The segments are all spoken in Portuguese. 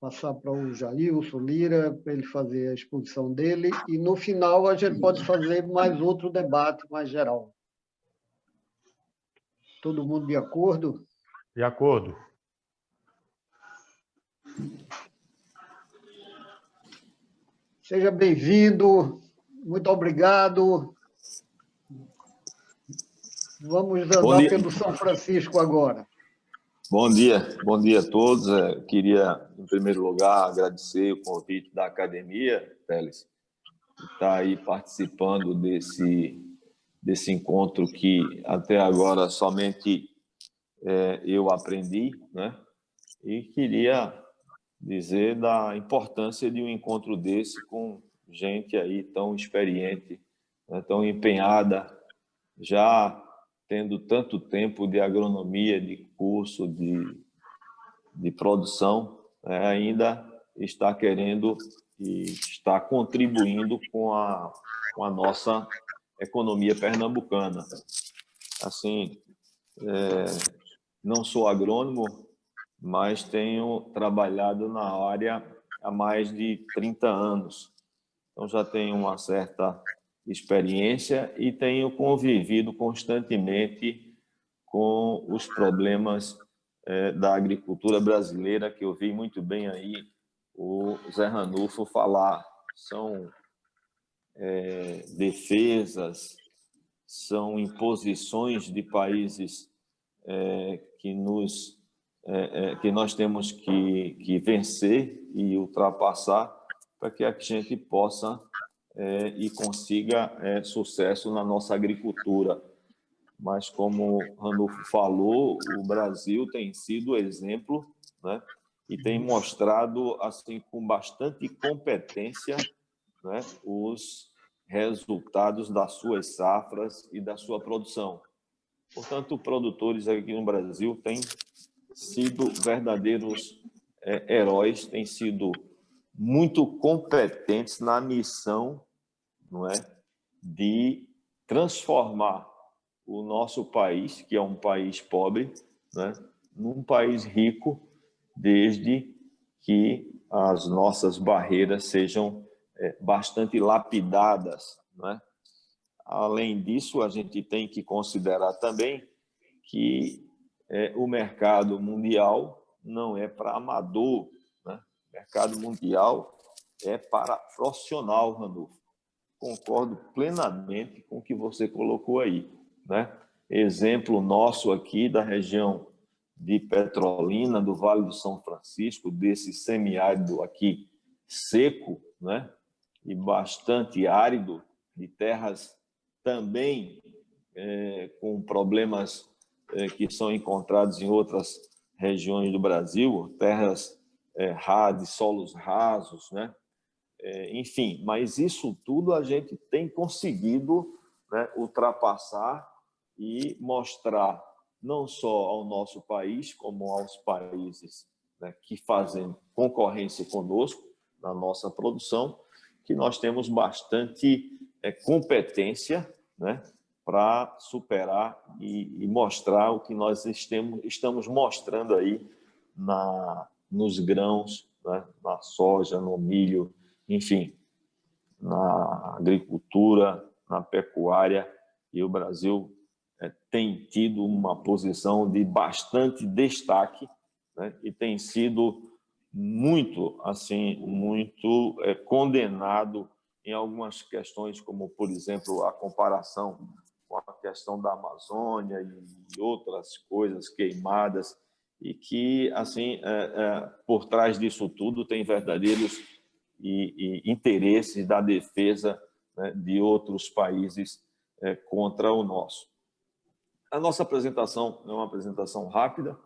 passar para o Jailson Lira, para ele fazer a exposição dele, e no final a gente pode fazer mais outro debate mais geral. Todo mundo de acordo? De acordo. Seja bem-vindo, muito obrigado. Vamos andar pelo São Francisco agora. Bom dia a todos. Queria, em primeiro lugar, agradecer o convite da academia, Teles, que está aí participando desse encontro que até agora somente eu aprendi, né? E queria dizer da importância de um encontro desse com gente aí tão experiente, né, tão empenhada, já tendo tanto tempo de agronomia, de curso, de produção, ainda está querendo e está contribuindo com a nossa economia pernambucana. Assim, não sou agrônomo, mas tenho trabalhado na área há mais de 30 anos. Então, já tenho uma certa experiência e tenho convivido constantemente com os problemas da agricultura brasileira, que eu vi muito bem aí o Zé Ranulfo falar. São defesas, são imposições de países que nós temos que vencer e ultrapassar para que a gente possa e consiga sucesso na nossa agricultura. Mas, como o Ranulfo falou, o Brasil tem sido exemplo, né? E tem mostrado assim, com bastante competência, né, os resultados das suas safras e da sua produção. Portanto, produtores aqui no Brasil têm sido verdadeiros heróis, têm sido muito competentes na missão, não é, de transformar o nosso país, que é um país pobre, né, num país rico, desde que as nossas barreiras sejam bastante lapidadas, né? Além disso, a gente tem que considerar também que o mercado mundial não é para amador, né? O mercado mundial é para profissional, Ranulfo. Concordo plenamente com o que você colocou aí, né? Exemplo nosso aqui da região de Petrolina, do Vale do São Francisco, desse semiárido aqui seco, né? E bastante árido, de terras também com problemas que são encontrados em outras regiões do Brasil, terras de solos rasos, né? Enfim, mas isso tudo a gente tem conseguido, né, ultrapassar e mostrar não só ao nosso país, como aos países, né, que fazem concorrência conosco na nossa produção, que nós temos bastante competência, né, para superar e mostrar o que nós estamos mostrando aí nos grãos, né, na soja, no milho, enfim, na agricultura, na pecuária, e o Brasil tem tido uma posição de bastante destaque, né, e tem sido muito condenado em algumas questões, como, por exemplo, a comparação com a questão da Amazônia e outras coisas queimadas, e que, assim, por trás disso tudo tem verdadeiros e interesses da defesa, né, de outros países contra o nosso. A nossa apresentação é uma apresentação rápida.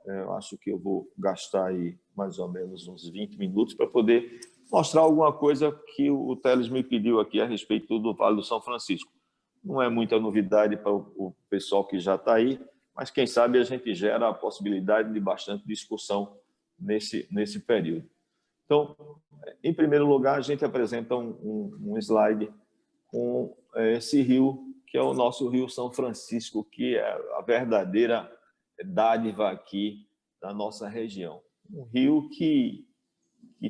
Eu acho que eu vou gastar aí mais ou menos uns 20 minutos para poder mostrar alguma coisa que o Teles me pediu aqui a respeito do Vale do São Francisco. Não é muita novidade para o pessoal que já está aí, mas quem sabe a gente gera a possibilidade de bastante discussão nesse período. Então, em primeiro lugar, a gente apresenta um slide com esse rio, que é o nosso Rio São Francisco, que é a verdadeira dádiva aqui da nossa região. Um rio que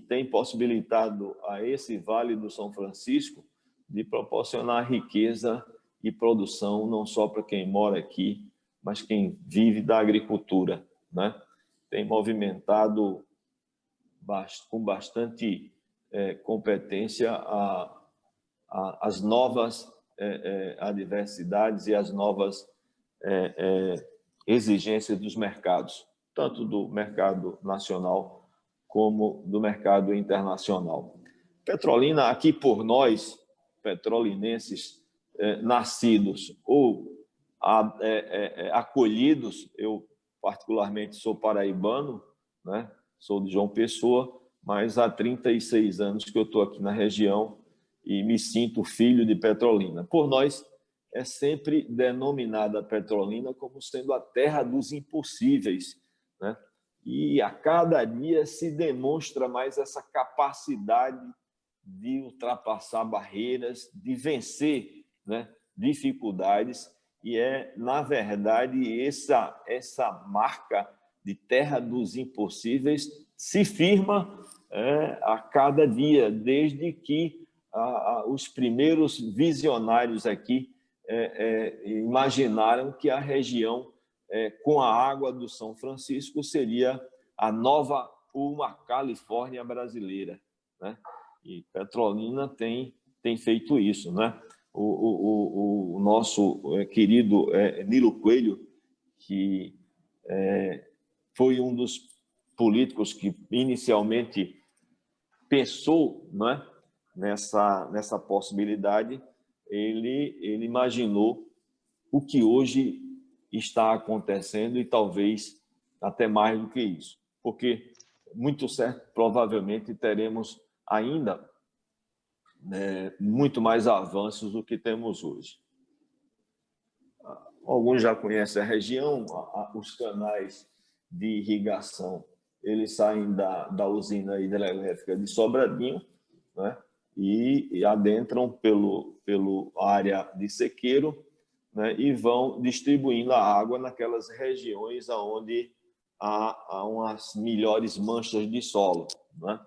tem possibilitado a esse Vale do São Francisco de proporcionar riqueza e produção, não só para quem mora aqui, mas quem vive da agricultura, né? Tem movimentado com bastante competência as novas adversidades e as novas exigências dos mercados, tanto do mercado nacional como do mercado internacional. Petrolina, aqui por nós, petrolinenses, nascidos ou acolhidos, eu particularmente sou paraibano, né? Sou de João Pessoa, mas há 36 anos que eu estou aqui na região e me sinto filho de Petrolina. Por nós, é sempre denominada Petrolina como sendo a terra dos impossíveis, né? E a cada dia se demonstra mais essa capacidade de ultrapassar barreiras, de vencer, né, dificuldades, e na verdade, essa marca de terra dos impossíveis se firma a cada dia, desde que os primeiros visionários aqui imaginaram que a região com a água do São Francisco seria a nova uma Califórnia brasileira, né? E Petrolina tem feito isso, né? O nosso querido Nilo Coelho, que foi um dos políticos que inicialmente pensou, né, nessa possibilidade, ele imaginou o que hoje está acontecendo e talvez até mais do que isso, porque muito certo, provavelmente teremos ainda muito mais avanços do que temos hoje. Alguns já conhecem a região, os canais de irrigação, eles saem da usina hidrelétrica de Sobradinho, né? E adentram pelo área de Sequeiro, né? E vão distribuindo a água naquelas regiões onde há umas melhores manchas de solo, né?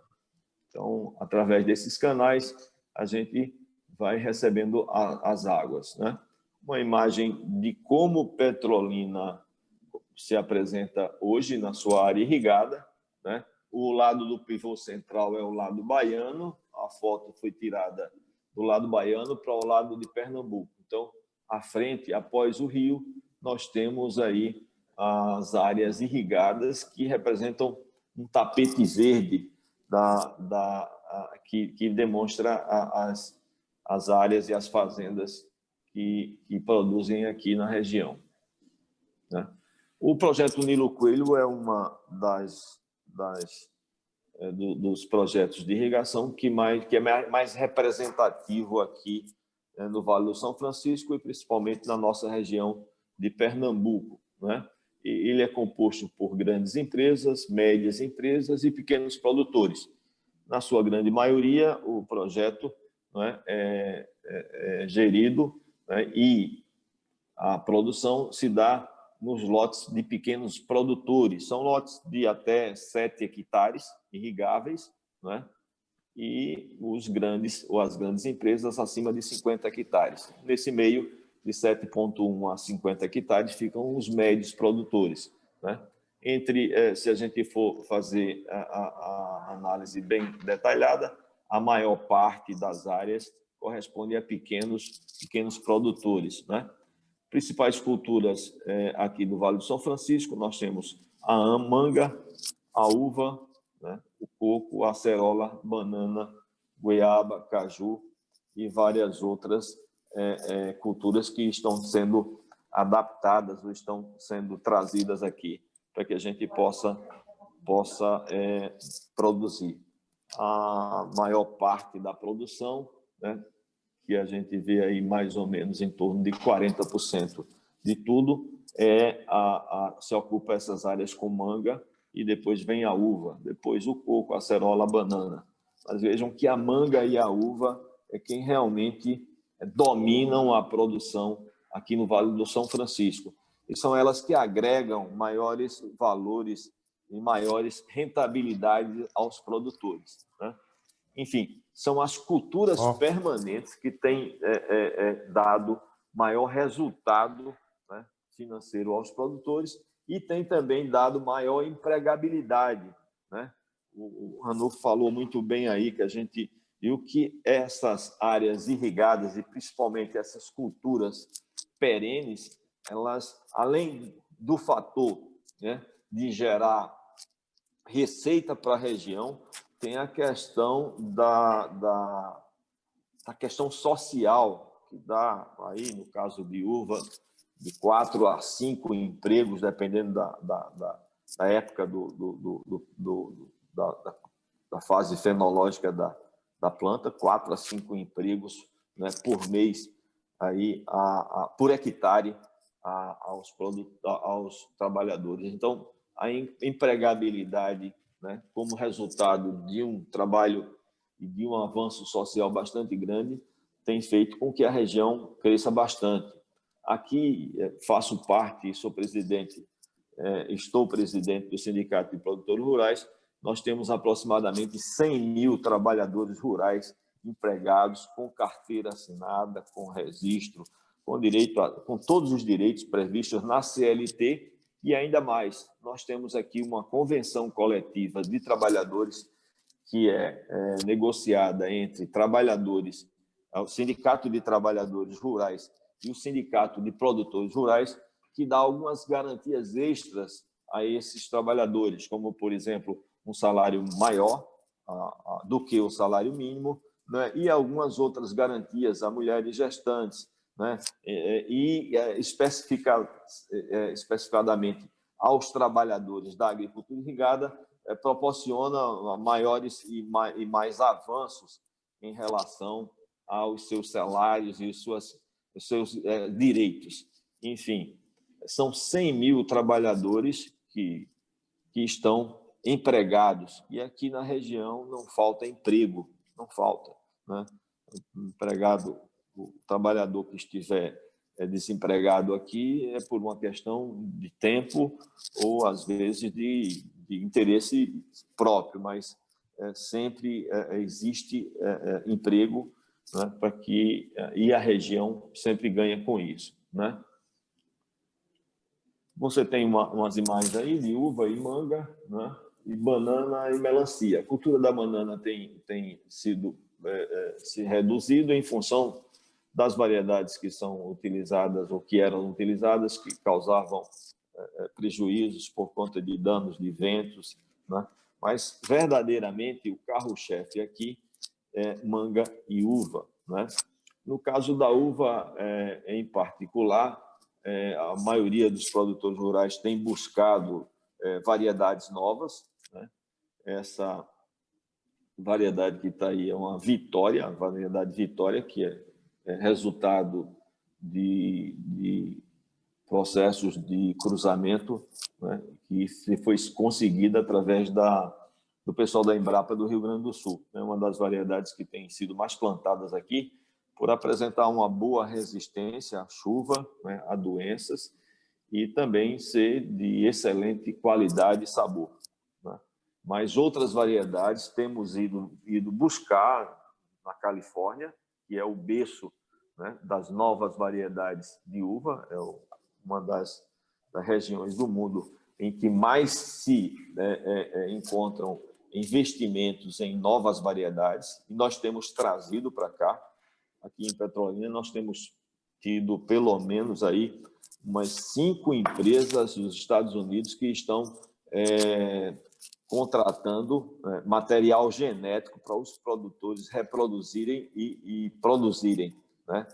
Então, através desses canais, a gente vai recebendo as águas, né? Uma imagem de como Petrolina se apresenta hoje na sua área irrigada, né? O lado do pivô central é o lado baiano, a foto foi tirada do lado baiano para o lado de Pernambuco. Então, à frente, após o rio, nós temos aí as áreas irrigadas que representam um tapete verde que demonstra as áreas e as fazendas que produzem aqui na região, né? O projeto Nilo Coelho é uma dos projetos de irrigação que é mais representativo aqui no Vale do São Francisco e principalmente na nossa região de Pernambuco, né? E ele é composto por grandes empresas, médias empresas e pequenos produtores. Na sua grande maioria, o projeto, né, é gerido, né, e a produção se dá nos lotes de pequenos produtores. São lotes de até 7 hectares irrigáveis, né? E as grandes empresas acima de 50 hectares. Nesse meio, de 7,1 a 50 hectares, ficam os médios produtores, né? Se a gente for fazer a análise bem detalhada, a maior parte das áreas corresponde a pequenos produtores, né? Principais culturas aqui do Vale do São Francisco, nós temos a manga, a uva, né, o coco, a acerola, banana, goiaba, caju e várias outras culturas que estão sendo adaptadas ou estão sendo trazidas aqui para que a gente possa produzir. A maior parte da produção, né, que a gente vê aí mais ou menos em torno de 40% de tudo, se ocupa essas áreas com manga, e depois vem a uva, depois o coco, a acerola, a banana. Mas vejam que a manga e a uva é quem realmente dominam a produção aqui no Vale do São Francisco. E são elas que agregam maiores valores e maiores rentabilidades aos produtores, né? Enfim, são as culturas permanentes que têm dado maior resultado, né, financeiro aos produtores e tem também dado maior empregabilidade, né? O Ranulfo falou muito bem aí que a gente viu que essas áreas irrigadas e principalmente essas culturas perenes, elas, além do fator, né, de gerar receita para a região, tem a questão da questão social, que dá aí, no caso de uva, de 4 a 5 empregos, dependendo da época da fase fenológica da planta, 4 a 5 empregos, né, por mês, aí, por hectare aos trabalhadores. Então, a empregabilidade, né, como resultado de um trabalho e de um avanço social bastante grande, tem feito com que a região cresça bastante. Aqui faço parte, estou presidente do Sindicato de Produtores Rurais. Nós temos aproximadamente 100 mil trabalhadores rurais empregados, com carteira assinada, com registro, com todos os direitos previstos na CLT. E ainda mais, nós temos aqui uma convenção coletiva de trabalhadores que é negociada entre trabalhadores, o Sindicato de Trabalhadores Rurais e o Sindicato de Produtores Rurais, que dá algumas garantias extras a esses trabalhadores, como, por exemplo, um salário maior do que o salário mínimo, né, e algumas outras garantias a mulheres gestantes, né, e especificadamente aos trabalhadores da agricultura irrigada, proporciona maiores e mais avanços em relação aos seus salários e os seus direitos. Enfim, são 100 mil trabalhadores que estão empregados, e aqui na região não falta emprego, não falta, né? O trabalhador que estiver desempregado aqui é por uma questão de tempo ou, às vezes, de interesse próprio, mas sempre existe emprego, né, para que e a região sempre ganha com isso, né? Você tem umas imagens aí de uva e manga, né, e banana e melancia. A cultura da banana tem sido se reduzido em função das variedades que são utilizadas ou que eram utilizadas, que causavam prejuízos por conta de danos de ventos, né? Mas, verdadeiramente, o carro-chefe aqui é manga e uva, né? No caso da uva, em particular, a maioria dos produtores rurais tem buscado variedades novas, né? Essa variedade que está aí é uma Vitória, a variedade Vitória, que é resultado de processos de cruzamento, né, que foi conseguida através do pessoal da Embrapa do Rio Grande do Sul. É uma das variedades que tem sido mais plantadas aqui, por apresentar uma boa resistência à chuva, né, a doenças, e também ser de excelente qualidade e sabor, né? Mas outras variedades temos ido buscar na Califórnia, que é o berço, né, das novas variedades de uva, é uma das regiões do mundo em que mais se encontram investimentos em novas variedades, e nós temos trazido para cá. Aqui em Petrolina, nós temos tido pelo menos aí umas 5 empresas dos Estados Unidos que estão contratando material genético para os produtores reproduzirem e produzirem, né?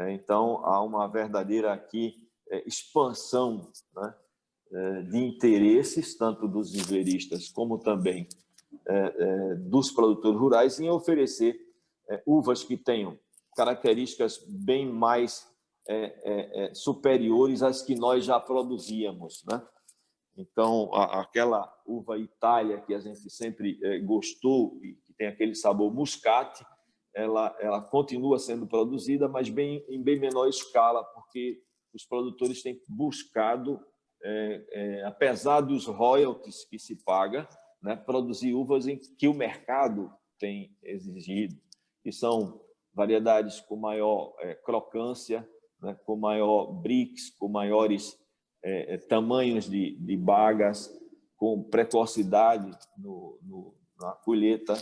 Então, há uma verdadeira aqui expansão, né, de interesses, tanto dos viveiristas como também dos produtores rurais, em oferecer uvas que tenham características bem mais superiores às que nós já produzíamos, né? Então, aquela uva Itália que a gente sempre gostou e que tem aquele sabor muscate, ela continua sendo produzida, mas em bem menor escala, porque os produtores têm buscado apesar dos royalties que se paga, né, produzir uvas em que o mercado tem exigido, que são variedades com maior crocância, né, com maior brix, com maiores tamanhos de bagas, com precocidade na colheita,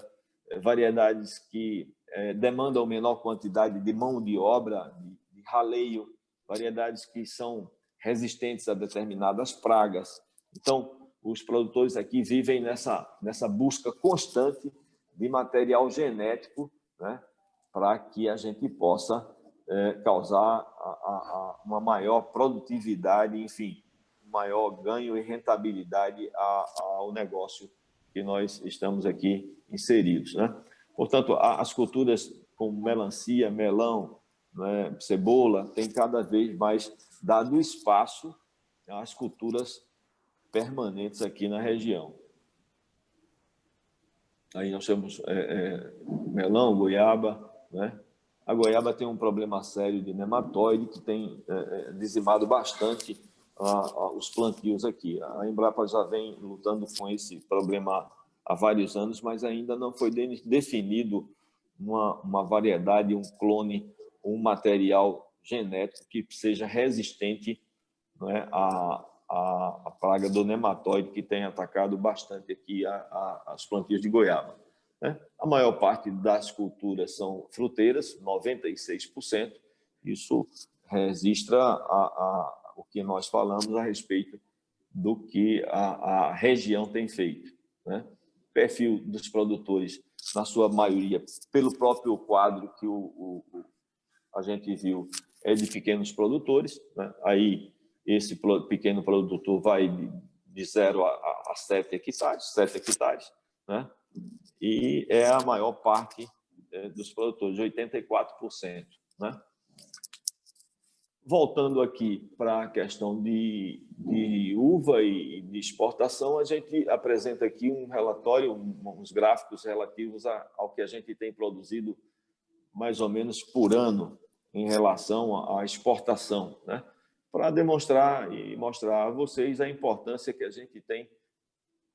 variedades que demandam menor quantidade de mão de obra, de raleio, variedades que são resistentes a determinadas pragas. Então, os produtores aqui vivem nessa busca constante de material genético, né, para que a gente possa causar uma maior produtividade, enfim, maior ganho e rentabilidade ao negócio que nós estamos aqui inseridos, né? Portanto, as culturas como melancia, melão, né, cebola, têm cada vez mais dado espaço às culturas permanentes aqui na região. Aí nós temos melão, goiaba, né? A goiaba tem um problema sério de nematóide que tem dizimado bastante os plantios aqui. A Embrapa já vem lutando com esse problema há vários anos, mas ainda não foi definido uma variedade, um clone, um material genético que seja resistente, né, à praga do nematóide que tem atacado bastante aqui as plantias de goiaba, né? A maior parte das culturas são fruteiras, 96%. Isso registra o que nós falamos a respeito do que a região tem feito, né? Perfil dos produtores, na sua maioria, pelo próprio quadro que a gente viu, é de pequenos produtores, né? Aí esse pequeno produtor vai de 0 a 7 hectares, né? E é a maior parte dos produtores, 84%, né? Voltando aqui para a questão de uva e de exportação, a gente apresenta aqui um relatório, uns gráficos relativos ao que a gente tem produzido mais ou menos por ano em relação à exportação, né? Para demonstrar e mostrar a vocês a importância que a gente tem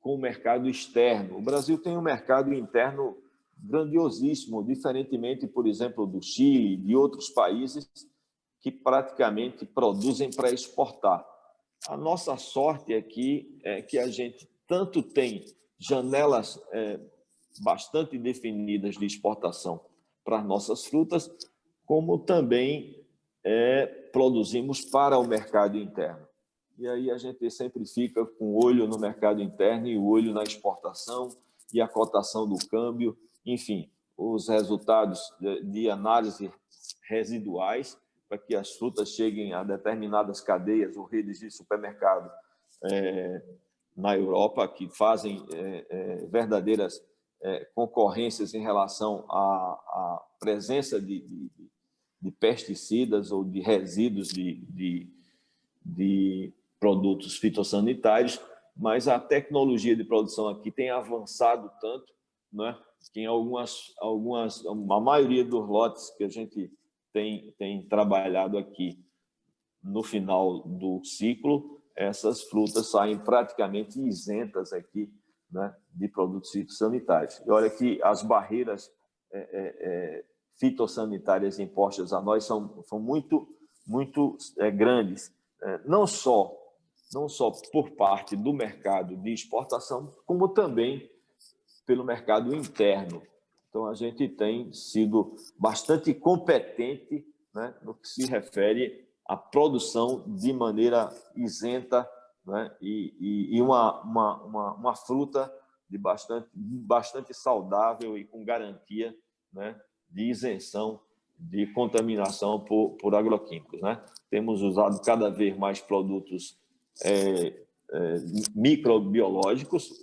com o mercado externo. O Brasil tem um mercado interno grandiosíssimo, diferentemente, por exemplo, do Chile, de outros países que praticamente produzem para exportar. A nossa sorte aqui é que a gente tanto tem janelas bastante definidas de exportação para as nossas frutas, como também produzimos para o mercado interno. E aí a gente sempre fica com o olho no mercado interno e o olho na exportação e a cotação do câmbio, enfim, os resultados de análise residuais para que as frutas cheguem a determinadas cadeias ou redes de supermercado na Europa, que fazem verdadeiras concorrências em relação à presença de pesticidas ou de resíduos de produtos fitossanitários, mas a tecnologia de produção aqui tem avançado tanto, né, que em a maioria dos lotes que a gente tem trabalhado aqui no final do ciclo, essas frutas saem praticamente isentas aqui, né, de produtos fitossanitários. E olha que as barreiras fitossanitárias impostas a nós são muito grandes, não só por parte do mercado de exportação, como também pelo mercado interno. Então, a gente tem sido bastante competente, né, no que se refere à produção de maneira isenta, né, e uma fruta bastante saudável e com garantia, né, de isenção de contaminação por agroquímicos, né? Temos usado cada vez mais produtos microbiológicos,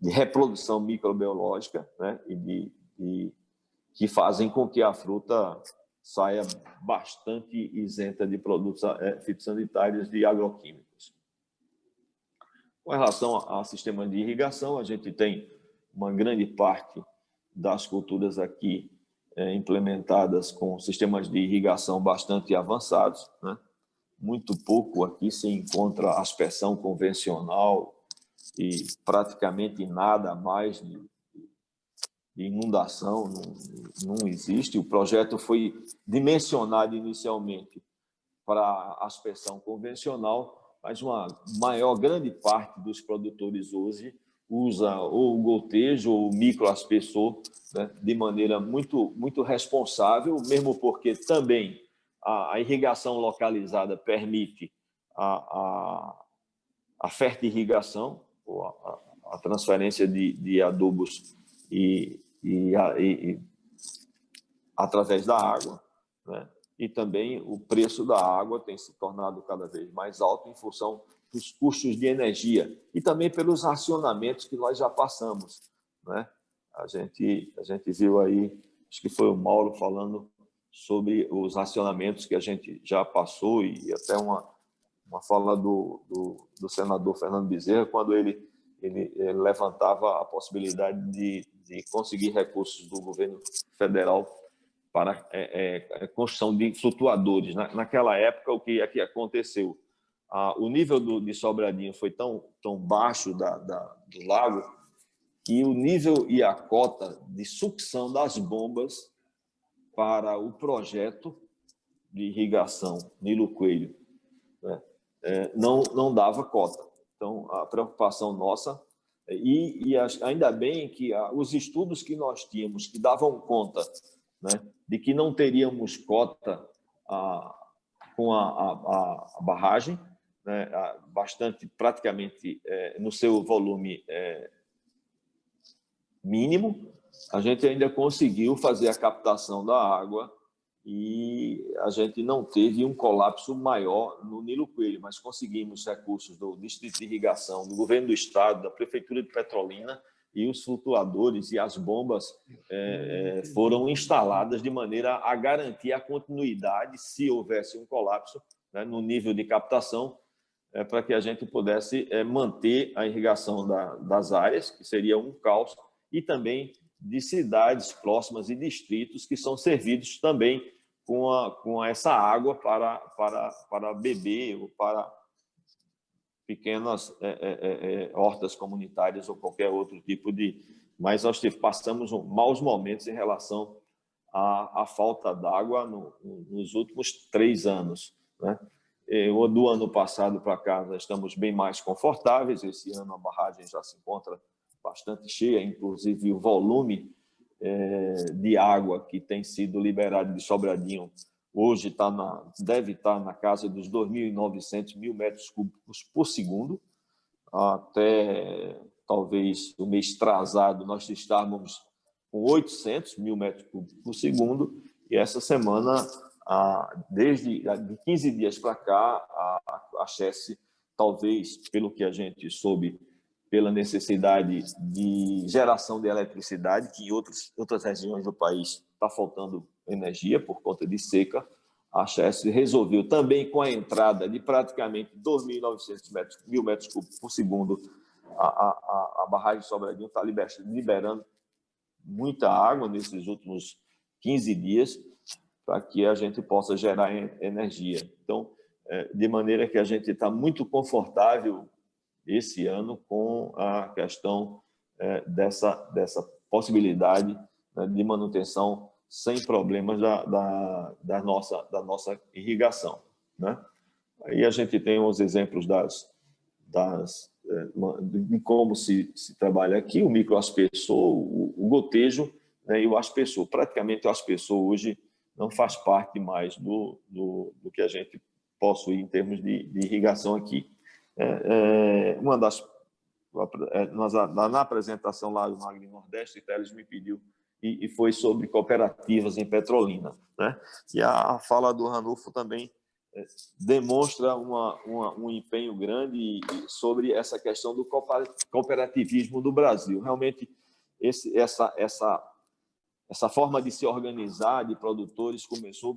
de reprodução microbiológica, né? Que fazem com que a fruta saia bastante isenta de produtos fitossanitários de agroquímicos. Com relação ao sistema de irrigação, a gente tem uma grande parte das culturas aqui implementadas com sistemas de irrigação bastante avançados, né? muito pouco aqui se encontra aspersão convencional e praticamente nada mais de inundação, não existe. O projeto foi dimensionado inicialmente para aspersão convencional, mas uma grande parte dos produtores hoje usa ou o gotejo ou o microaspersor, né, de maneira muito responsável, mesmo porque também a irrigação localizada permite a fertirrigação, ou a transferência de adubos através da água, né? E também o preço da água tem se tornado cada vez mais alto em função dos custos de energia e também pelos racionamentos que nós já passamos, né? A gente viu aí, acho que foi o Mauro falando sobre os racionamentos que a gente já passou, e até uma fala do senador Fernando Bezerra, quando ele levantava a possibilidade de conseguir recursos do governo federal para a construção de flutuadores. Naquela época, o que aconteceu? O nível de Sobradinho foi tão baixo do lago que o nível e a cota de sucção das bombas para o projeto de irrigação Nilo Coelho, né, não dava cota. Então, a preocupação nossa, e ainda bem que os estudos que nós tínhamos, que davam conta, né, de que não teríamos cota com a barragem, né, praticamente no seu volume mínimo, a gente ainda conseguiu fazer a captação da água e a gente não teve um colapso maior no Nilo Coelho, mas conseguimos recursos do Distrito de Irrigação, do Governo do Estado, da Prefeitura de Petrolina, e os flutuadores e as bombas foram instaladas de maneira a garantir a continuidade, se houvesse um colapso, né, no nível de captação, para que a gente pudesse manter a irrigação das áreas, que seria um caos, e também de cidades próximas e distritos que são servidos também com essa água para beber ou para pequenas hortas comunitárias ou qualquer outro tipo de... Mas nós passamos maus momentos em relação à falta d'água nos últimos 3 anos, né? Do ano passado para cá, nós estamos bem mais confortáveis. Esse ano a barragem já se encontra bastante cheia, inclusive o volume de água que tem sido liberado de Sobradinho hoje deve estar na casa dos 2.900 mil metros cúbicos por segundo. Até talvez o mês atrasado nós estávamos com 800 mil metros cúbicos por segundo, e essa semana, desde 15 dias para cá, a Chesf, talvez, pelo que a gente soube, pela necessidade de geração de eletricidade, que em outras regiões do país está faltando energia por conta de seca, a Chesf resolveu também, com a entrada de praticamente 2.900 mil metros cúbicos por segundo, a barragem de Sobradinho está liberando muita água nesses últimos 15 dias para que a gente possa gerar energia. Então, de maneira que a gente está muito confortável esse ano com a questão dessa possibilidade, né, de manutenção sem problemas da nossa irrigação, né? Aí a gente tem os exemplos de como se trabalha aqui, o microaspersor, o gotejo, né, e o aspersor. Praticamente o aspersor hoje não faz parte mais do que a gente possui em termos de irrigação aqui. Na apresentação lá do Magri Nordeste, o Teles me pediu, e foi sobre cooperativas em Petrolina, né? E a fala do Ranulfo também demonstra um empenho grande sobre essa questão do cooperativismo do Brasil. Realmente, essa forma de se organizar de produtores começou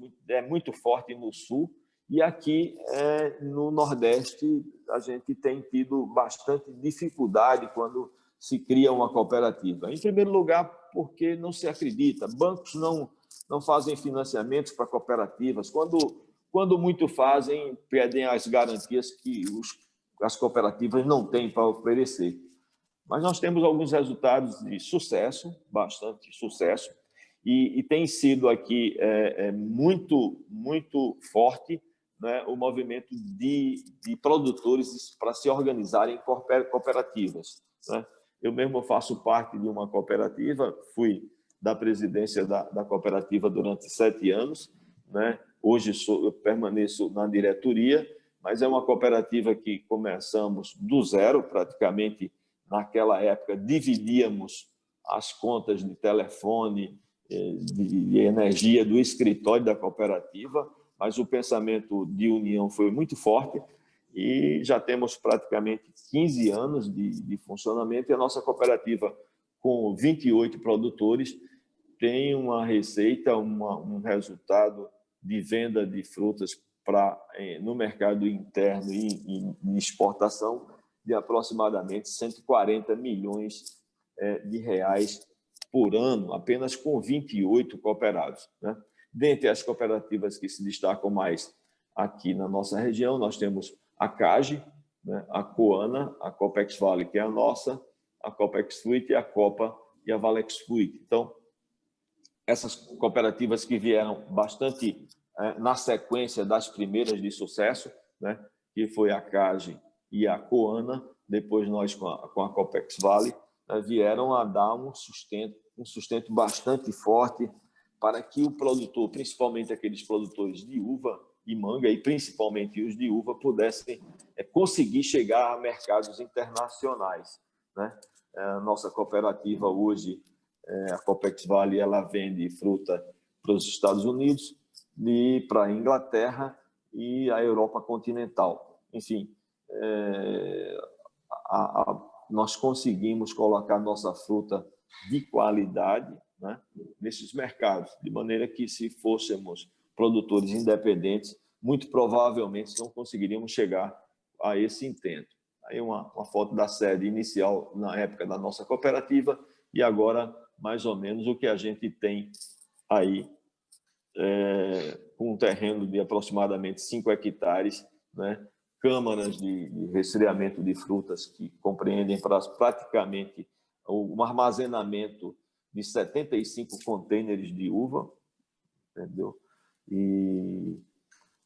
muito forte no Sul, e aqui no Nordeste a gente tem tido bastante dificuldade quando se cria uma cooperativa. Em primeiro lugar, porque não se acredita. Bancos não fazem financiamentos para cooperativas. Quando quando muito fazem, pedem as garantias que as cooperativas não têm para oferecer. Mas nós temos alguns resultados de sucesso, bastante sucesso, e tem sido aqui muito forte, né, o movimento de produtores para se organizarem em cooperativas, né? Eu mesmo faço parte de uma cooperativa, fui da presidência da cooperativa durante 7 anos, né? Hoje eu permaneço na diretoria, mas é uma cooperativa que começamos do zero, praticamente. Naquela época, dividíamos as contas de telefone, de energia do escritório da cooperativa, mas o pensamento de união foi muito forte e já temos praticamente 15 anos de funcionamento e a nossa cooperativa, com 28 produtores, tem uma receita, um resultado de venda de frutas no mercado interno e em exportação de aproximadamente 140 milhões de reais por ano, apenas com 28 cooperados, né? Dentre as cooperativas que se destacam mais aqui na nossa região, nós temos a CAGE, né? A Coana, a Copex Vale, que é a nossa, a Copex Fruit, a Copa e a Valex Fruit. Então, essas cooperativas que vieram bastante na sequência das primeiras de sucesso, né? Que foi a CAGE e a Coana, depois nós com a Copex Vale, vieram a dar um sustento bastante forte para que o produtor, principalmente aqueles produtores de uva e manga, e principalmente os de uva, pudessem conseguir chegar a mercados internacionais, né? A nossa cooperativa hoje, a Copex Vale, ela vende fruta para os Estados Unidos, e para a Inglaterra e a Europa continental. Enfim, nós conseguimos colocar nossa fruta de qualidade, né, nesses mercados, de maneira que, se fôssemos produtores independentes, muito provavelmente não conseguiríamos chegar a esse intento. Aí uma foto da sede inicial na época da nossa cooperativa e agora, mais ou menos, o que a gente tem aí, com um terreno de aproximadamente 5 hectares, né? Câmaras de resfriamento de frutas que compreendem praticamente um armazenamento de 75 contêineres de uva, entendeu? E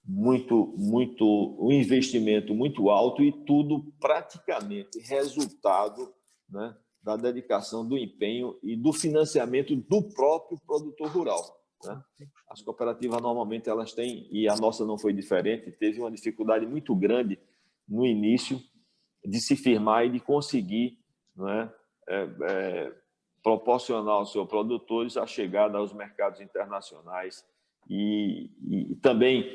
um investimento muito alto e tudo praticamente resultado, né, da dedicação, do empenho e do financiamento do próprio produtor rural, né? As cooperativas normalmente elas têm, e a nossa não foi diferente, teve uma dificuldade muito grande no início de se firmar e de conseguir, né, proporcionar aos seus produtores a chegada aos mercados internacionais e também,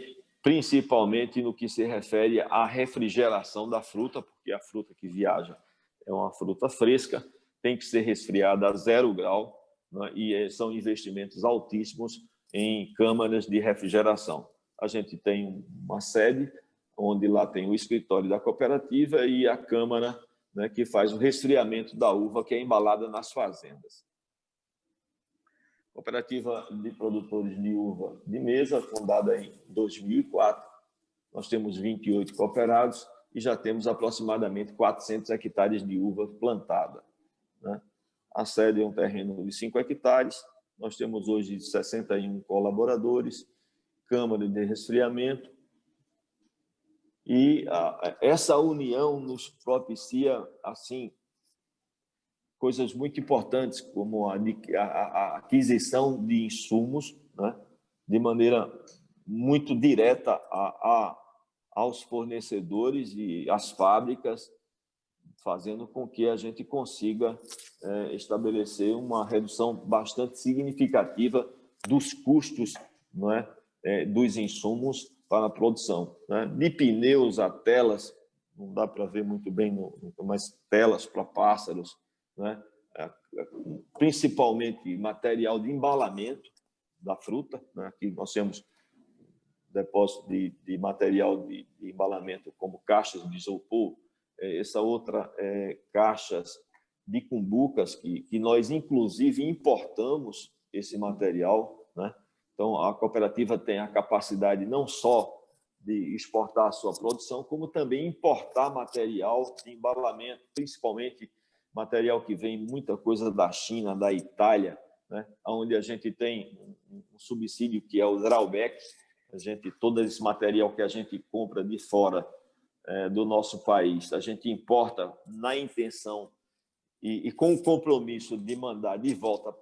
principalmente no que se refere à refrigeração da fruta, porque a fruta que viaja é uma fruta fresca, tem que ser resfriada a 0 grau, né, e são investimentos altíssimos em câmaras de refrigeração. A gente tem uma sede, onde lá tem o escritório da cooperativa e a câmara, né, que faz o resfriamento da uva que é embalada nas fazendas. Cooperativa de produtores de uva de mesa, fundada em 2004. Nós temos 28 cooperados e já temos aproximadamente 400 hectares de uva plantada, né? A sede é um terreno de 5 hectares. Nós temos hoje 61 colaboradores, câmara de resfriamento, e essa união nos propicia, assim, coisas muito importantes, como a aquisição de insumos, né, de maneira muito direta aos fornecedores e às fábricas, fazendo com que a gente consiga estabelecer uma redução bastante significativa dos custos, não é, dos insumos para a produção, né? De pneus a telas, não dá para ver muito bem, mas telas para pássaros, né? Principalmente material de embalamento da fruta, né? Aqui nós temos depósito de material de embalamento, como caixas de isopor, essa outra caixas de cumbucas, que nós, inclusive, importamos esse material, né? Então, a cooperativa tem a capacidade não só de exportar a sua produção, como também importar material de embalamento, principalmente material que vem muita coisa da China, da Itália, né? Onde a gente tem um subsídio que é o drawback, todo esse material que a gente compra de fora do nosso país, a gente importa na intenção e com o compromisso de mandar de volta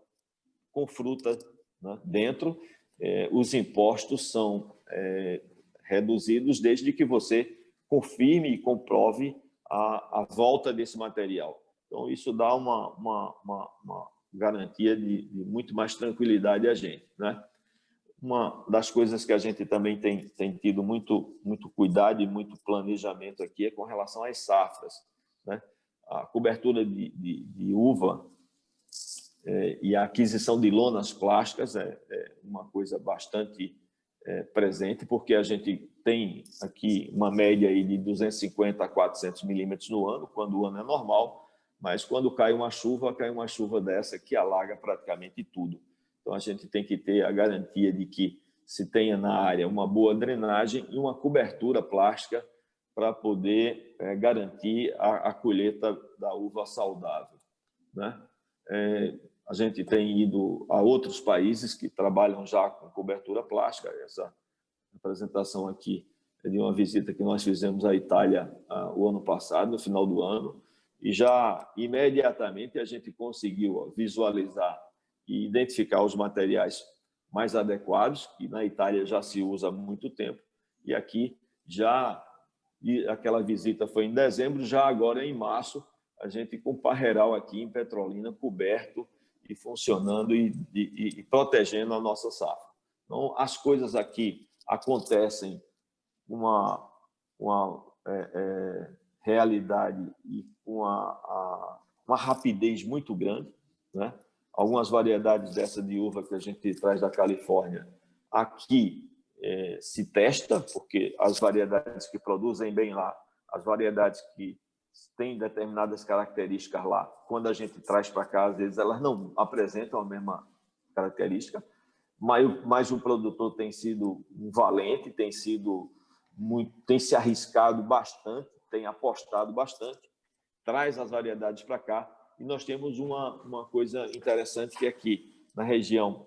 com fruta, né, dentro. Os impostos são reduzidos desde que você confirme e comprove a volta desse material. Então, isso dá uma garantia de muito mais tranquilidade a gente, né? Uma das coisas que a gente também tem tido muito cuidado e muito planejamento aqui é com relação às safras, né? A cobertura de uva e a aquisição de lonas plásticas é uma coisa bastante presente, porque a gente tem aqui uma média aí de 250 a 400 milímetros no ano, quando o ano é normal, mas quando cai uma chuva dessa que alaga praticamente tudo. Então, a gente tem que ter a garantia de que se tenha na área uma boa drenagem e uma cobertura plástica para poder garantir a colheita da uva saudável, né? A gente tem ido a outros países que trabalham já com cobertura plástica. Essa apresentação aqui é de uma visita que nós fizemos à Itália o ano passado, no final do ano, e já imediatamente a gente conseguiu visualizar e identificar os materiais mais adequados, que na Itália já se usa há muito tempo, e aqui aquela visita foi em dezembro, já agora em março, a gente com o Parreiral aqui em Petrolina coberto e funcionando e protegendo a nossa safra. Então, as coisas aqui acontecem com uma realidade e com uma rapidez muito grande, né? Algumas variedades dessa de uva que a gente traz da Califórnia, aqui se testa, porque as variedades que produzem bem lá, as variedades que têm determinadas características lá, quando a gente traz para cá, às vezes elas não apresentam a mesma característica, mas o produtor tem sido valente, tem se arriscado bastante, tem apostado bastante, traz as variedades para cá. E nós temos uma coisa interessante que aqui, na região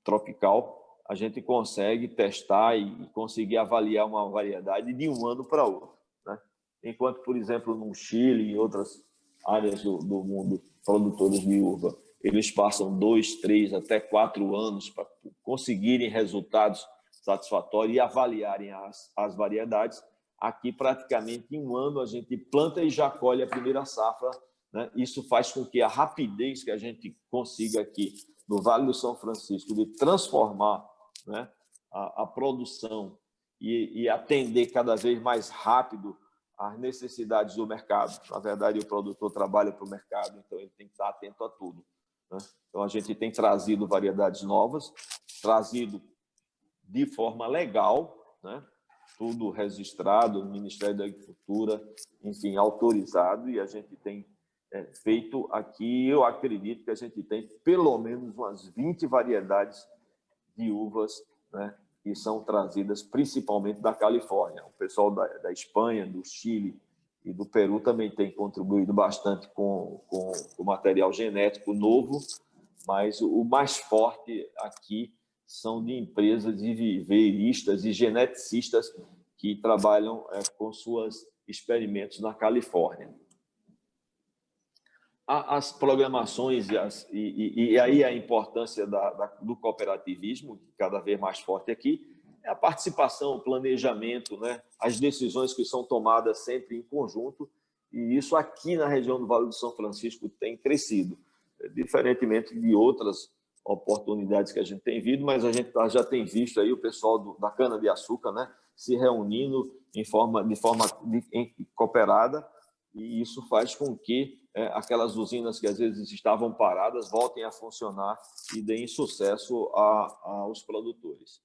tropical, a gente consegue testar e conseguir avaliar uma variedade de um ano para outro, né? Enquanto, por exemplo, no Chile e em outras áreas do mundo, produtores de uva, eles passam 2, 3, até 4 anos para conseguirem resultados satisfatórios e avaliarem as variedades. Aqui, praticamente em um ano, a gente planta e já colhe a primeira safra, né? Isso faz com que a rapidez que a gente consiga aqui no Vale do São Francisco de transformar, né, a produção e atender cada vez mais rápido às necessidades do mercado. Na verdade, o produtor trabalha para o mercado, então ele tem que estar atento a tudo, né? Então, a gente tem trazido variedades novas, trazido de forma legal, né? Tudo registrado no Ministério da Agricultura, enfim, autorizado, e a gente tem feito aqui, eu acredito que a gente tem pelo menos umas 20 variedades de uvas, né, que são trazidas principalmente da Califórnia. O pessoal da Espanha, do Chile e do Peru também tem contribuído bastante com o material genético novo, mas o mais forte aqui são de empresas de viveiristas e geneticistas que trabalham com seus experimentos na Califórnia. As programações e aí a importância do cooperativismo, cada vez mais forte aqui, é a participação, o planejamento, né? As decisões que são tomadas sempre em conjunto, e isso aqui na região do Vale do São Francisco tem crescido, diferentemente de outras oportunidades que a gente tem visto, mas a gente já tem visto aí o pessoal da cana-de-açúcar, né, se reunindo de forma cooperada, e isso faz com que aquelas usinas que às vezes estavam paradas voltem a funcionar e deem sucesso aos produtores.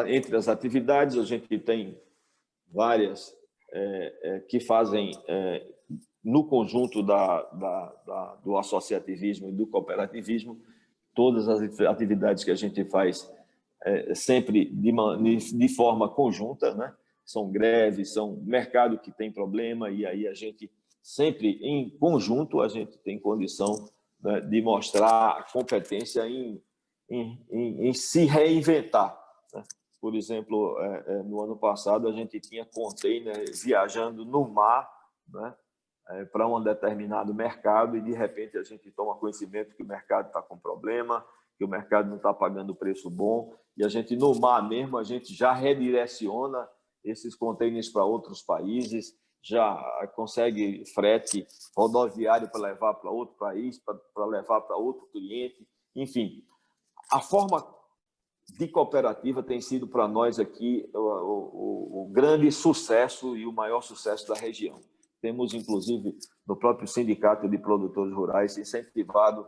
Entre as atividades, a gente tem várias que fazem, no conjunto do associativismo e do cooperativismo, todas as atividades que a gente faz sempre de forma conjunta, né? São greves, são mercado que tem problema, e aí a gente sempre em conjunto a gente tem condição, né, de mostrar competência em se reinventar, né? Por exemplo, no ano passado a gente tinha container viajando no mar, né, para um determinado mercado, e de repente a gente toma conhecimento que o mercado está com problema, que o mercado não está pagando preço bom, e a gente no mar mesmo, a gente já redireciona esses containers para outros países, já consegue frete rodoviário para levar para outro país, para levar para outro cliente, enfim. A forma de cooperativa tem sido para nós aqui o grande sucesso e o maior sucesso da região. Temos, inclusive, no próprio Sindicato de Produtores Rurais, incentivado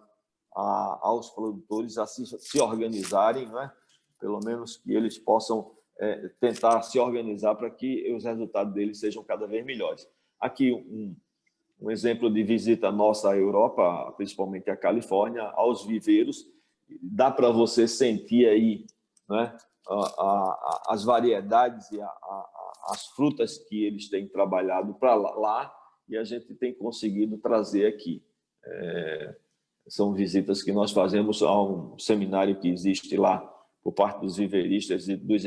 aos produtores a se organizarem, não é? Pelo menos que eles possam tentar se organizar para que os resultados deles sejam cada vez melhores. Aqui um exemplo de visita nossa à Europa, principalmente à Califórnia, aos viveiros, dá para você sentir aí, né, as variedades e as frutas que eles têm trabalhado para lá, e a gente tem conseguido trazer aqui. São visitas que nós fazemos a um seminário que existe lá por parte dos viveiristas e dos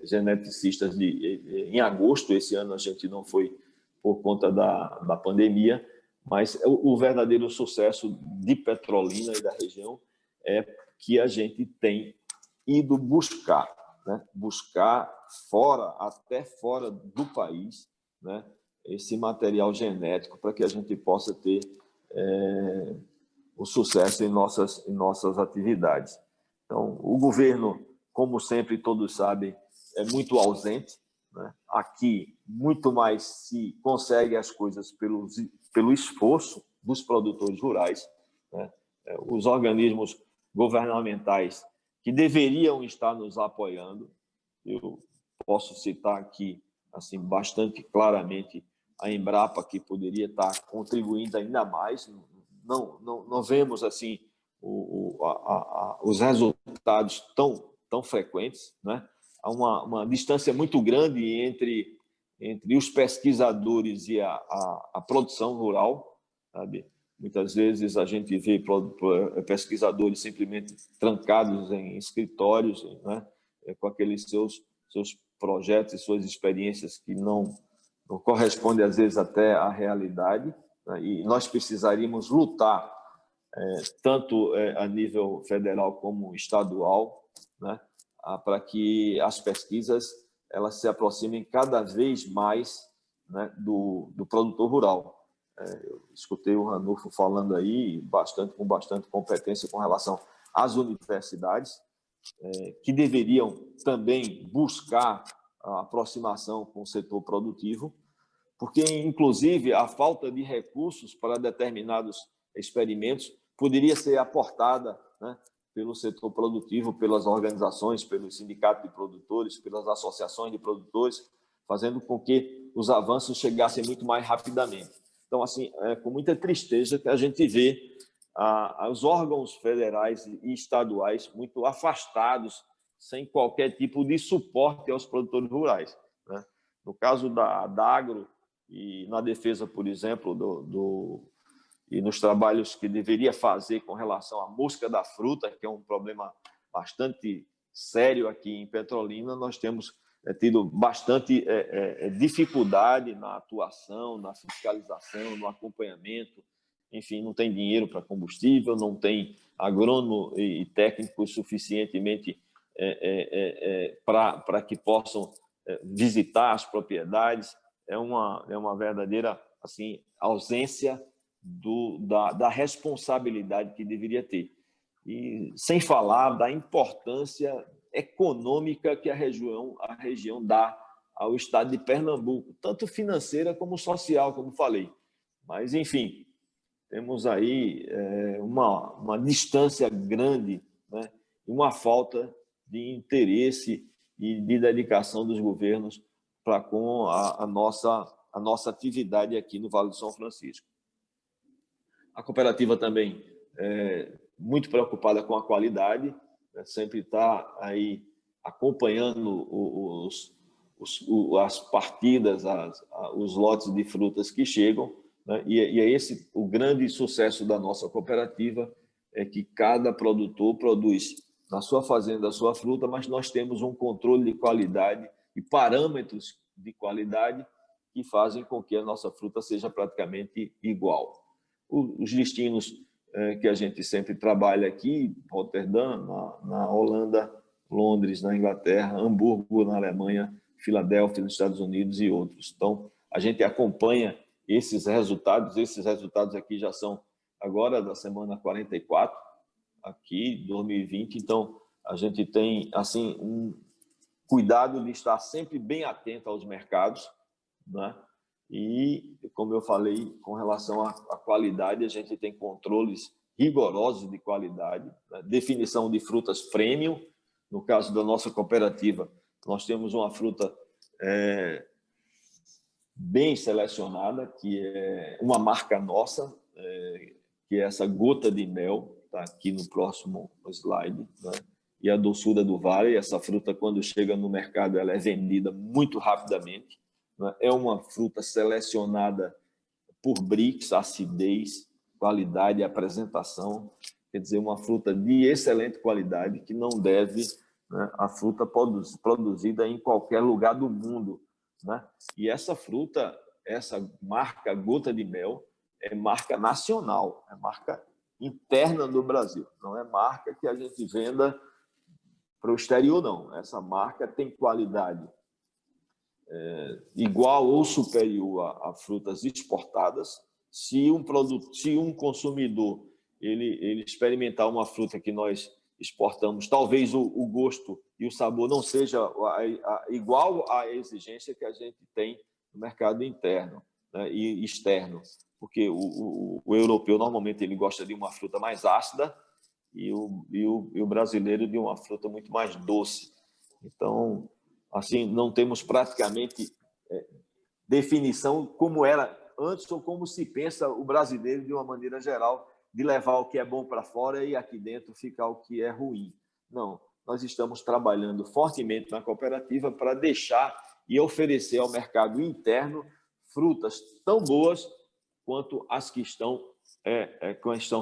geneticistas em agosto. Esse ano a gente não foi por conta da pandemia, mas o verdadeiro sucesso de Petrolina e da região é que a gente tem ido buscar, né? Buscar até fora do país, né, esse material genético para que a gente possa ter o sucesso em nossas atividades. Então, o governo, como sempre todos sabem, é muito ausente, né? Aqui, muito mais se consegue as coisas pelo esforço dos produtores rurais, né? Os organismos governamentais que deveriam estar nos apoiando, eu posso citar aqui assim bastante claramente a Embrapa, que poderia estar contribuindo ainda mais. Não vemos assim os resultados tão frequentes, né? Há uma distância muito grande entre os pesquisadores e a produção rural, sabe? Muitas vezes a gente vê pesquisadores simplesmente trancados em escritórios, né, com aqueles seus projetos e suas experiências que não correspondem, às vezes, até à realidade, né? E nós precisaríamos lutar, tanto a nível federal como estadual, né, para que as pesquisas elas se aproximem cada vez mais, né, do produtor rural. Eu escutei o Ranulfo falando aí com bastante competência com relação às universidades, que deveriam também buscar a aproximação com o setor produtivo, porque, inclusive, a falta de recursos para determinados experimentos poderia ser aportada, né, pelo setor produtivo, pelas organizações, pelos sindicatos de produtores, pelas associações de produtores, fazendo com que os avanços chegassem muito mais rapidamente. Então, assim, é com muita tristeza que a gente vê os órgãos federais e estaduais muito afastados, sem qualquer tipo de suporte aos produtores rurais, né? No caso da Agro e na defesa, por exemplo, e nos trabalhos que deveria fazer com relação à mosca da fruta, que é um problema bastante sério aqui em Petrolina, nós temos tido bastante dificuldade na atuação, na fiscalização, no acompanhamento. Enfim, não tem dinheiro para combustível, não tem agrônomo e técnicos suficientemente para que possam visitar as propriedades. É uma verdadeira assim, ausência da responsabilidade que deveria ter. E sem falar da importância econômica que a região dá ao estado de Pernambuco, tanto financeira como social, como falei. Mas, enfim, temos aí uma distância grande, né, e uma falta de interesse e de dedicação dos governos para com a nossa atividade aqui no Vale do São Francisco. A cooperativa também muito preocupada com a qualidade, né? Sempre está aí acompanhando as partidas, os lotes de frutas que chegam, né? E é esse o grande sucesso da nossa cooperativa, é que cada produtor produz na sua fazenda a sua fruta, mas nós temos um controle de qualidade e parâmetros de qualidade que fazem com que a nossa fruta seja praticamente igual. Os destinos que a gente sempre trabalha aqui, Roterdã, na Holanda, Londres, na Inglaterra, Hamburgo, na Alemanha, Filadélfia, nos Estados Unidos e outros. Então, a gente acompanha esses resultados aqui já são agora da semana 44, aqui, 2020, então a gente tem assim um cuidado de estar sempre bem atento aos mercados, né? E, como eu falei, com relação à qualidade, a gente tem controles rigorosos de qualidade, né? Definição de frutas premium. No caso da nossa cooperativa, nós temos uma fruta bem selecionada, que é uma marca nossa, que é essa gota de mel, está aqui no próximo slide, né? E a doçura do vale. Essa fruta, quando chega no mercado, ela é vendida muito rapidamente, né? É uma fruta selecionada por BRICS, acidez, qualidade e apresentação. Quer dizer, uma fruta de excelente qualidade que não deve, né, a fruta produzida em qualquer lugar do mundo, né? E essa fruta, essa marca Gota de Mel, é marca nacional, é marca interna do Brasil, não é marca que a gente venda para o exterior, não. Essa marca tem qualidade igual ou superior a frutas exportadas. Se um consumidor ele experimentar uma fruta que nós exportamos, talvez o gosto e o sabor não seja igual à exigência que a gente tem no mercado interno, né, e externo, porque o europeu normalmente ele gosta de uma fruta mais ácida e o brasileiro de uma fruta muito mais doce. Então, assim, não temos praticamente definição como era antes ou como se pensa o brasileiro de uma maneira geral, de levar o que é bom para fora e aqui dentro ficar o que é ruim. Não, nós estamos trabalhando fortemente na cooperativa para deixar e oferecer ao mercado interno frutas tão boas quanto as que estão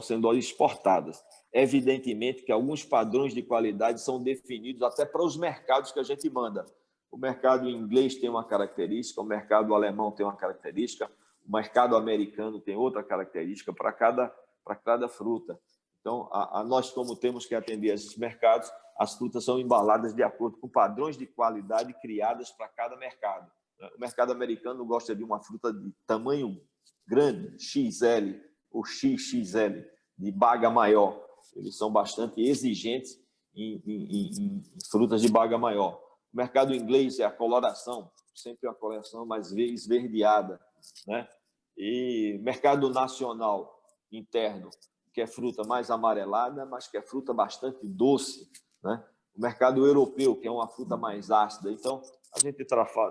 sendo exportadas. Evidentemente que alguns padrões de qualidade são definidos até para os mercados que a gente manda. O mercado inglês tem uma característica, o mercado alemão tem uma característica, o mercado americano tem outra característica para cada fruta. Então, nós, como temos que atender esses mercados, as frutas são embaladas de acordo com padrões de qualidade criadas para cada mercado. O mercado americano gosta de uma fruta de tamanho grande, XL ou XXL, de baga maior. Eles são bastante exigentes em frutas de baga maior. O mercado inglês é a coloração, sempre uma coloração mais esverdeada, né? E mercado nacional interno, que é fruta mais amarelada, mas que é fruta bastante doce, né? O mercado europeu, que é uma fruta mais ácida. Então, a gente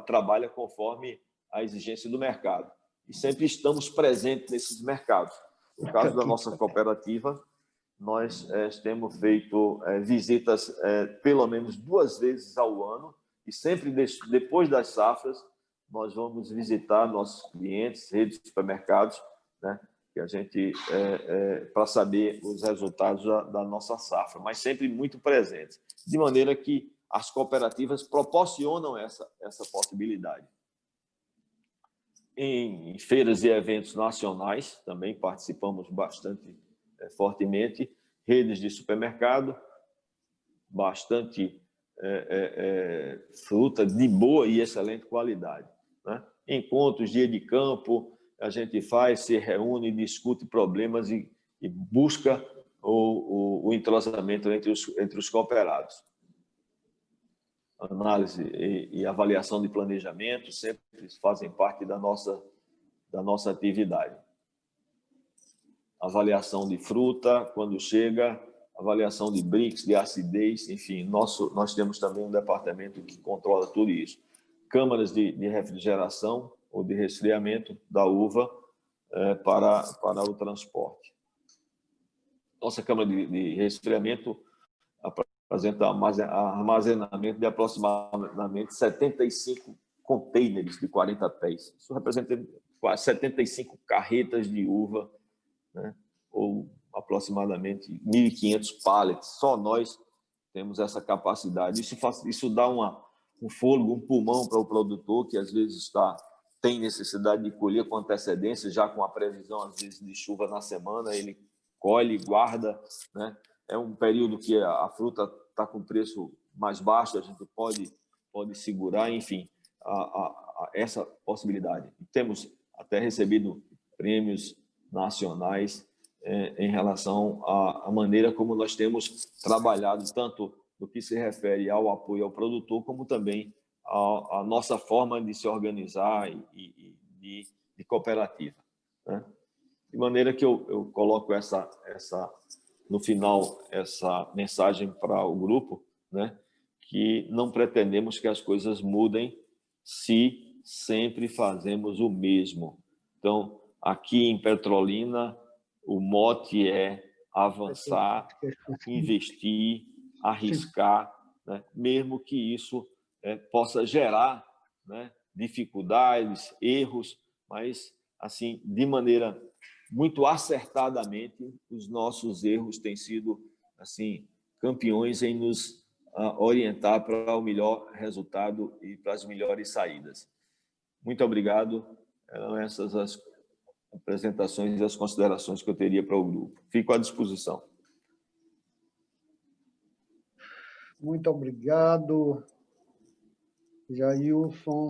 trabalha conforme a exigência do mercado. E sempre estamos presentes nesses mercados. No caso da nossa cooperativa, nós temos feito visitas pelo menos 2 vezes ao ano, e sempre depois das safras nós vamos visitar nossos clientes, redes de supermercados, né, que a gente para saber os resultados da nossa safra, mas sempre muito presentes, de maneira que as cooperativas proporcionam essa possibilidade. Em feiras e eventos nacionais também participamos bastante fortemente, redes de supermercado, bastante fruta de boa e excelente qualidade, né? Encontros, dia de campo, a gente faz, se reúne, discute problemas e busca o entrosamento entre os cooperados. Análise e avaliação de planejamento sempre fazem parte da nossa atividade. Avaliação de fruta, quando chega, avaliação de BRICS, de acidez, enfim, nós temos também um departamento que controla tudo isso. Câmaras de refrigeração ou de resfriamento da uva para o transporte. Nossa câmara de resfriamento, apresenta armazenamento de aproximadamente 75 containers de 40 pés. Isso representa quase 75 carretas de uva, né? Ou aproximadamente 1.500 pallets. Só nós temos essa capacidade. Isso dá um fôlego, um pulmão para o produtor, que às vezes tem necessidade de colher com antecedência, já com a previsão, às vezes, de chuva na semana, ele colhe, guarda, né? É um período que a fruta está com preço mais baixo, a gente pode segurar, enfim, essa possibilidade. Temos até recebido prêmios nacionais em relação à maneira como nós temos trabalhado, tanto no que se refere ao apoio ao produtor, como também à nossa forma de se organizar e de cooperativa, né? De maneira que eu coloco no final essa mensagem para o grupo, né? Que não pretendemos que as coisas mudem se sempre fazemos o mesmo. Então, aqui em Petrolina, o mote é avançar, investir, arriscar, né? Mesmo que isso possa gerar, né, dificuldades, erros, mas, assim, de maneira muito acertadamente, os nossos erros têm sido, assim, campeões em nos orientar para o melhor resultado e para as melhores saídas. Muito obrigado. Eram essas as apresentações e as considerações que eu teria para o grupo. Fico à disposição. Muito obrigado, Jailson.